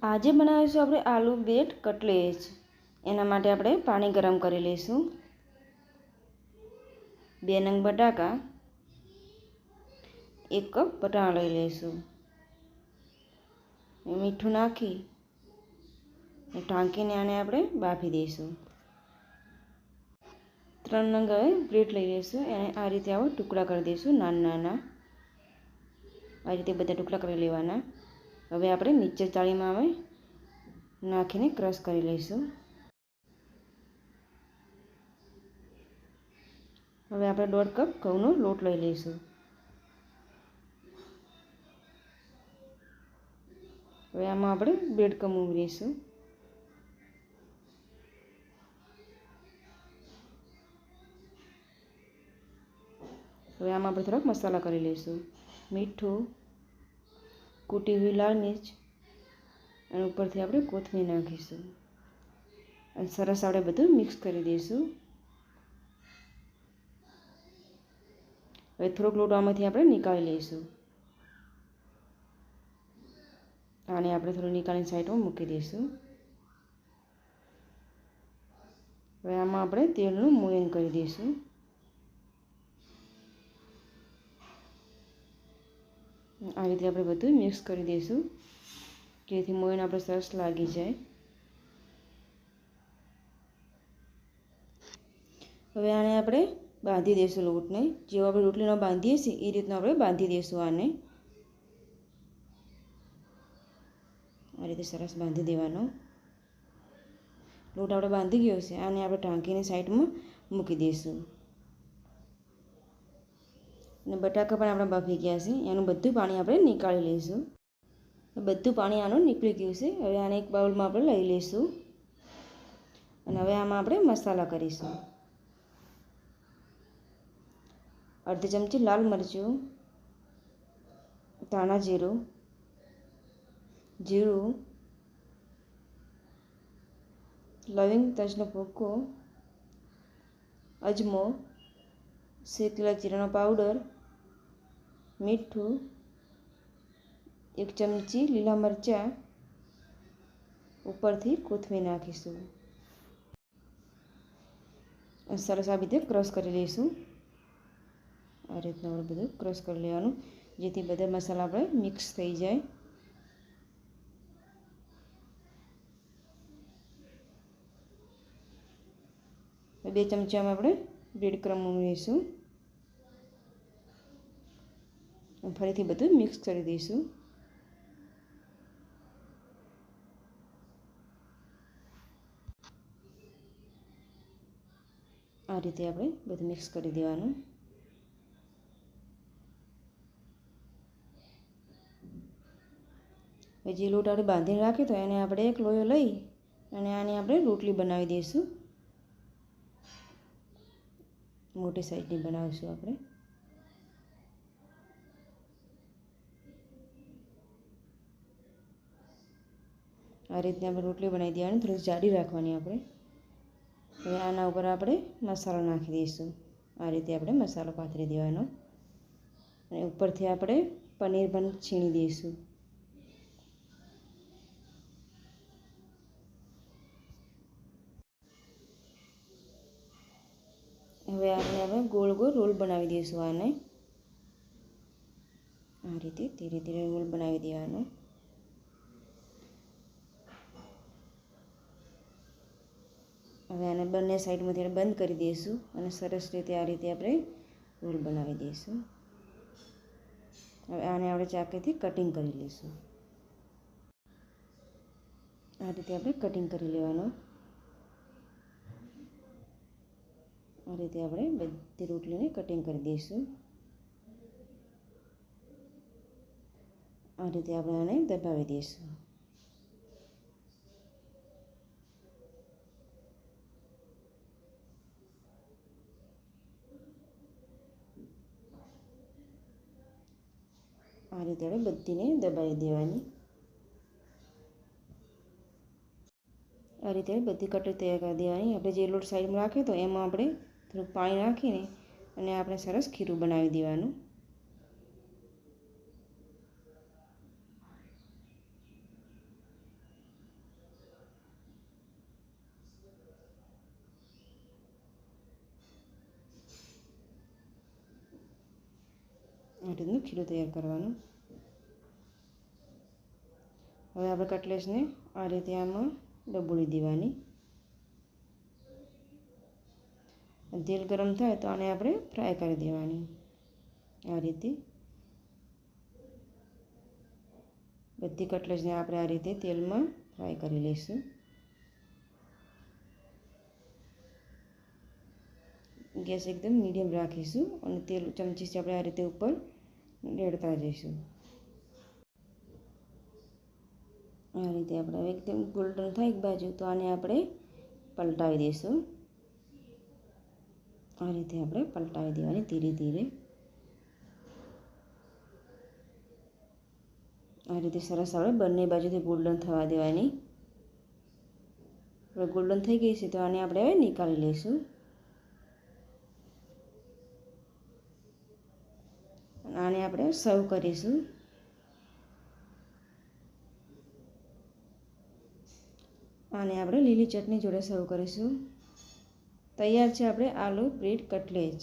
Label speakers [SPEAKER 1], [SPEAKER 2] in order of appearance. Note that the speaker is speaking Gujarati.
[SPEAKER 1] આજે બનાવીશું આપણે આલુ બેટ કટલેટ। એના માટે આપણે પાણી ગરમ કરી લઈશું। 2 નંગ બટાકા, 1 કપ વટાણા લઈ લઈશું। મીઠું નાખી ઢાંકીને આને આપણે બાફી દઈશું। 3 નંગ હવે બ્રેડ લઈ લઈશું। એને આ રીતે આવો ટુકડા કરી દઈશું, નાના નાના આ રીતે બધા ટુકડા કરી લેવાના। હવે આપણે મિક્સર જાળીમાં હવે નાખીને ક્રશ કરી લઈશું। હવે આપણે 1.5 કપ ઘઉંનો લોટ લઈ લઈશું। હવે આમાં આપણે બ્રેડ ક્રમ્બ ઉમેરીશું। હવે આમાં આપણે થોડાક મસાલા કરી લઈશું, મીઠું, કૂટી હુઈ લાલ મિર્ચ અને ઉપરથી આપણે કોથમીર નાખીશું અને સરસ આપણે બધું મિક્સ કરી દઈશું। હવે થોડોક લોટ આમાંથી આપણે નીકાળી લઈશું। આને આપણે થોડું નીકાળીને સાઈડમાં મૂકી દઈશું। હવે આમાં આપણે તેલનું મોયન કરી દઈશું। આ રીતે આપણે બધું મિક્સ કરી દઈશું જેથી મોયન આપણે સરસ લાગી જાય। હવે આને આપણે બાંધી દઈશું લોટને, જેવો આપણે રોટલીનો બાંધીએ છીએ એ રીતના આપણે બાંધી દઈશું આને। આ રીતે સરસ બાંધી દેવાનો લોટ આપણે બાંધી ગયો છે। આને આપણે ઢાંકીને સાઈડમાં મૂકી દઈશું અને બટાકા પણ આપણા બાફી ગયા છે, એનું બધું પાણી આપણે નીકાળી લઈશું। બધું પાણી આનું નીકળી ગયું છે। હવે આને એક બાઉલમાં આપણે લઈ લઈશું અને હવે આમાં આપણે મસાલા કરીશું। અડધી ચમચી લાલ મરચું, ધાણા જીરું, જીરું, લવિંગ, તજનો ભૂકો, અજમો, શેકેલા જીરાનો પાવડર, મીઠું, 1 ચમચી લીલા મરચાં, ઉપરથી કોથમીર નાખીશું અને સરસ આ રીતે ક્રશ કરી લઈશું। આ રીતના આપણે બધું ક્રશ કરી લેવાનું જેથી બધા મસાલા આપણે મિક્સ થઈ જાય। બે ચમચામાં આપણે બ્રેડ ક્રમ્બ ઉમેરીશું ફરીથી બધું મિક્સ કરી દઈશું। આ રીતે આપણે બધું મિક્સ કરી દેવાનું। જે લોટ આપણે બાંધીને રાખ્યો તો એને આપણે એક લોયો લઈ અને આની આપણે રોટલી બનાવી દઈશું। મોટી સાઈઝની બનાવીશું આપણે। આ રીતની આપણે રોટલી બનાવી દેવાની, થોડી જાડી રાખવાની આપણે। હવે આના ઉપર આપણે મસાલો નાખી દઈશું। આ રીતે આપણે મસાલો પાથરી દેવાનો અને ઉપરથી આપણે પનીર પણ છીણી દઈશું। હવે આપણે ગોળ ગોળ રોલ બનાવી દઈશું આને। આ રીતે ધીરે ધીરે રોલ બનાવી દેવાનો। હવે આને બંને સાઈડમાંથી બંધ કરી દઈશું અને સરસ રીતે આ રીતે આપણે રોલ બનાવી દઈશું। હવે આને આપણે ચાકુથી કટિંગ કરી લઈશું। આ રીતે આપણે કટિંગ કરી લેવાનું। આ રીતે આપણે બધી રોટલીને કટિંગ કરી દઈશું। આ રીતે આપણે આને દબાવી દઈશું। આ રીતે આપણે બધીને દબાવી દેવાની। આ રીતે બધી કટોરી તૈયાર કરી દેવાની। આપણે જે લોટ સાઈડમાં રાખ્યો તો એમાં આપણે થોડુંક પાણી નાખીને અને આપણે સરસ ખીરું બનાવી દેવાનું। આ રીતનું ખીરું તૈયાર કરવાનું. હવે આપણે કટલેસને આ રીતે આમાં ડબોળી દેવાની. તેલ ગરમ થાય તો આને આપણે ફ્રાય કરી દેવાની. આ રીતે બધી કટલેસને આપણે આ રીતે તેલમાં ફ્રાય કરી લઈશું. ગેસ એકદમ મીડિયમ રાખીશું અને તેલ ચમચીથી આપણે આ રીતે ઉપર રેડતા જઈશું. આ રીતે આપણે એકદમ ગોલ્ડન થાય એક બાજુ તો આને આપણે પલટાવી દઈશું. આ રીતે આપણે પલટાવી દેવાની ધીરે ધીરે. આ રીતે સરસ આપણે બંને બાજુથી ગોલ્ડન થવા દેવાની. હવે ગોલ્ડન થઈ ગઈ છે તો આને આપણે હવે નીકાળી લઈશું. આને આપણે સર્વ કરીશું. આને આપણે લીલી ચટણી જોડે સર્વ કરીશું. તૈયાર છે આપણે આલુ બ્રેડ કટલેટ.